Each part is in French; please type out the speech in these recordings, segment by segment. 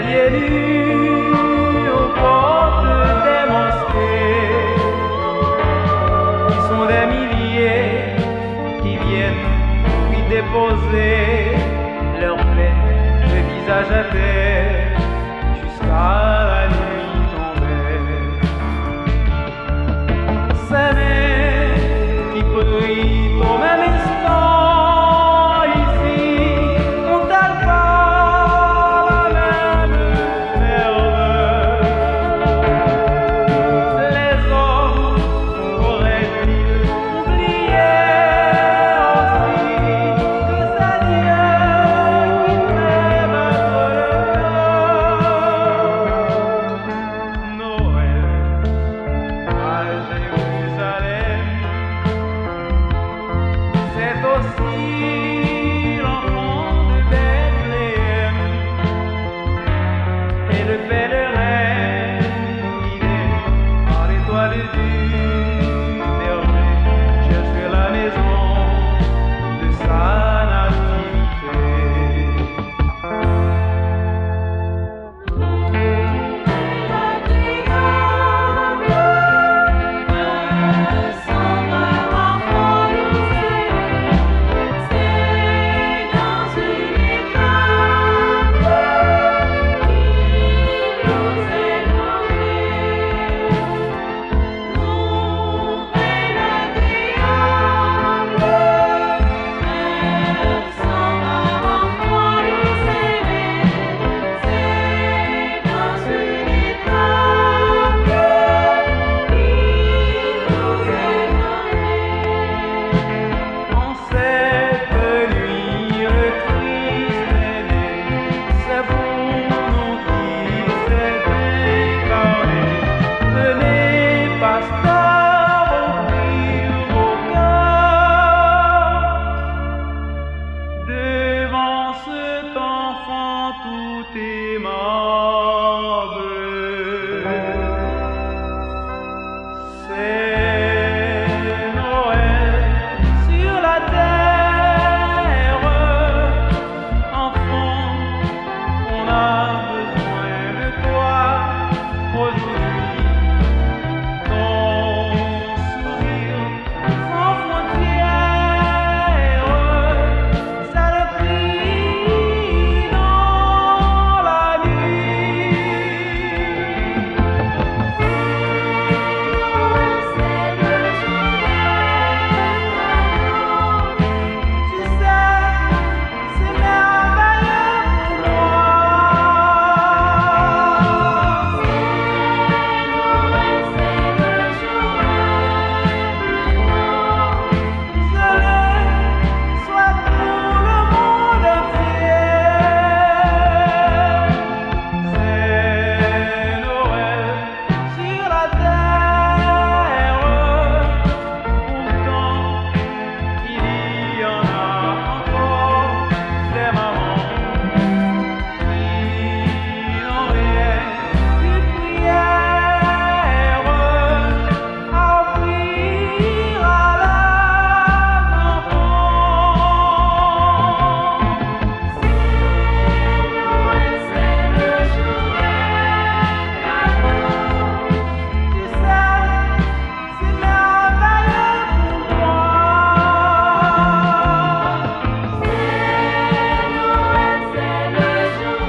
pieds nus aux portes des mosquées. Ils sont des milliers qui viennent y déposer leur peine de visage à terre jusqu'à la nuit tombée. Ces mains qui prient au même instant ici n'ont-elles pas la même ferveur? Les hommes auraient-ils oublié aussi que c'est Dieu qui fait battre le cœur? Noël à Jérusalem, c'est aussi l'enfant de Bethléem et le pèlerin guidé par l'étoile du berger cherche la maison de sa nativité. En cette nuit, le Christ est né, c'est pour nous qu'il s'est incarné. Venez, pasteurs, offrir vos cœurs. Devant cet enfant tout aimable, c'est Noël sur la terre. Enfant, on a besoin de toi aujourd'hui. Ton sourire sans frontières, ça le crie dans la nuit. Tu sais, c'est merveilleux pour moi. Je le souhaite pour le monde entier. C'est Noël sur la terre. Pourtant, il y en a encore des mamans qui n'ont rien qu'une prière à offrir à leur enfant. C'est le jour des cadeaux. Tu sais, c'est merveilleux pour moi. C'est le jour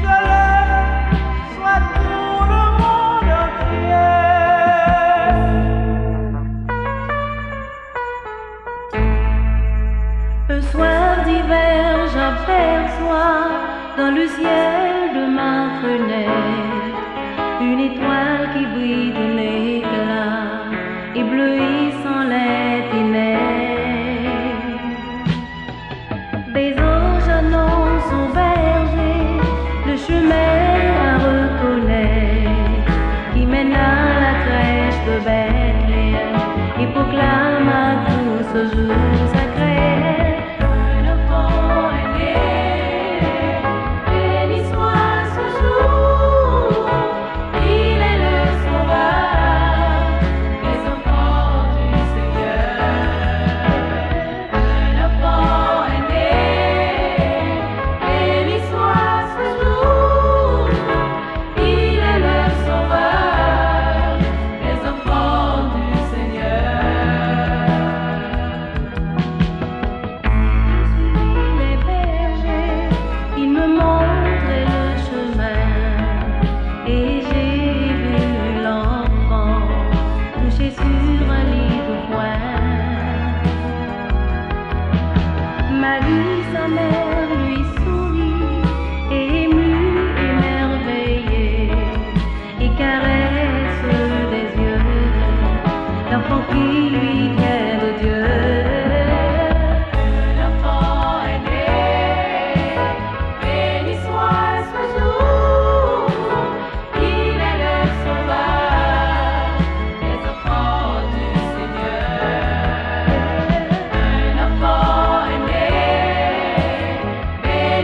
je le souhaite pour le monde entier. Un soir d'hiver, j'aperçois dans le ciel de ma fenêtre une étoile qui brille d'un éclat éblouissant les ténèbres. Des anges annoncent aux bergers le chemin à reconnaître qui mène à la crèche de Bethléem et proclame à tous ce jour sacré. Un enfant est né, béni soit ce jour.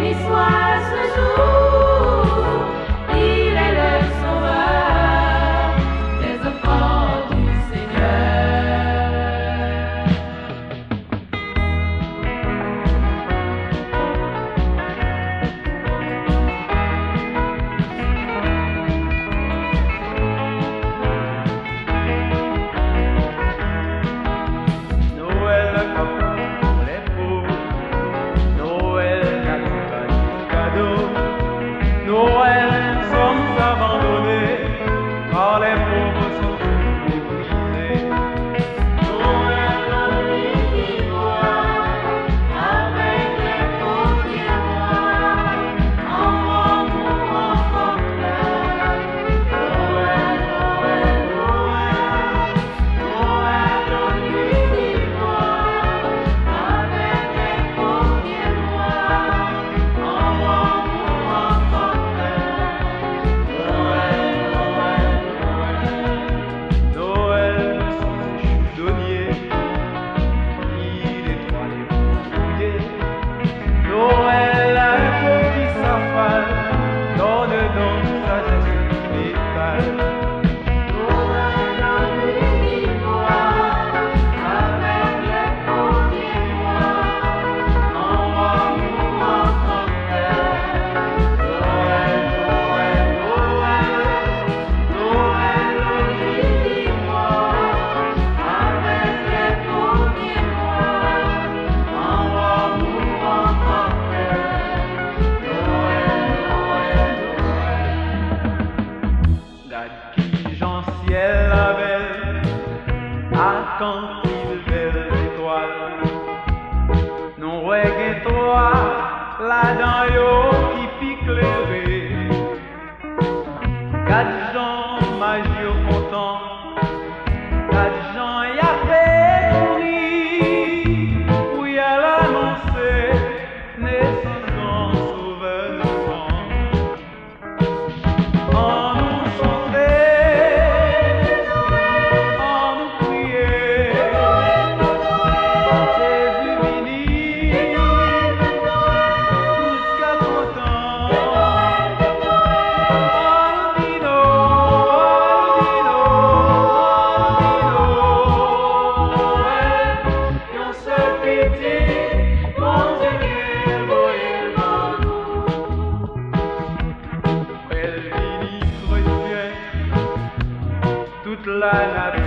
béni soit ce jour, il est le sauveur des enfants du Seigneur. Noël pour les pauvres, Noël n'a pas de cadeau. Noël, nous sommes abandonnés, car les pauvres sont méprisés. Noël, la nuit qui voit, avec les paupières noires, en amour, en fortune. Noël, Noël, Noël, Noël, la nuit qui voit, avec les paupières noires, en amour, en fortune. Noël, Noël, Noël. Noël, nous sommes des chudonniers, il étoile et mouillés. Noël, un petit safari, donne donc sagesse métal. Noël, la nuit qui voit, avec les paupières noires, en amour, en fortune. Noël, Noël, Noël, Noël, La nuit qui voit, avec les paupières noires, en amour, en fortune. Noël, Noël, Noël. Jean ciel la belle, à quand il belle étoile. Non reggae toi, la dans yo qui pique levé. Quatre gens majeurs content, quatre gens y a fait courir, pour y aller annoncer naissance d'un sauveur d'enfant. En nous chanter, en nous prier, Jésus béni, jusqu'à content. Albino, albino, yon seul pitié, bon Dieu qu'il voyait le monde. Elle ministre Dieu, toute la nature.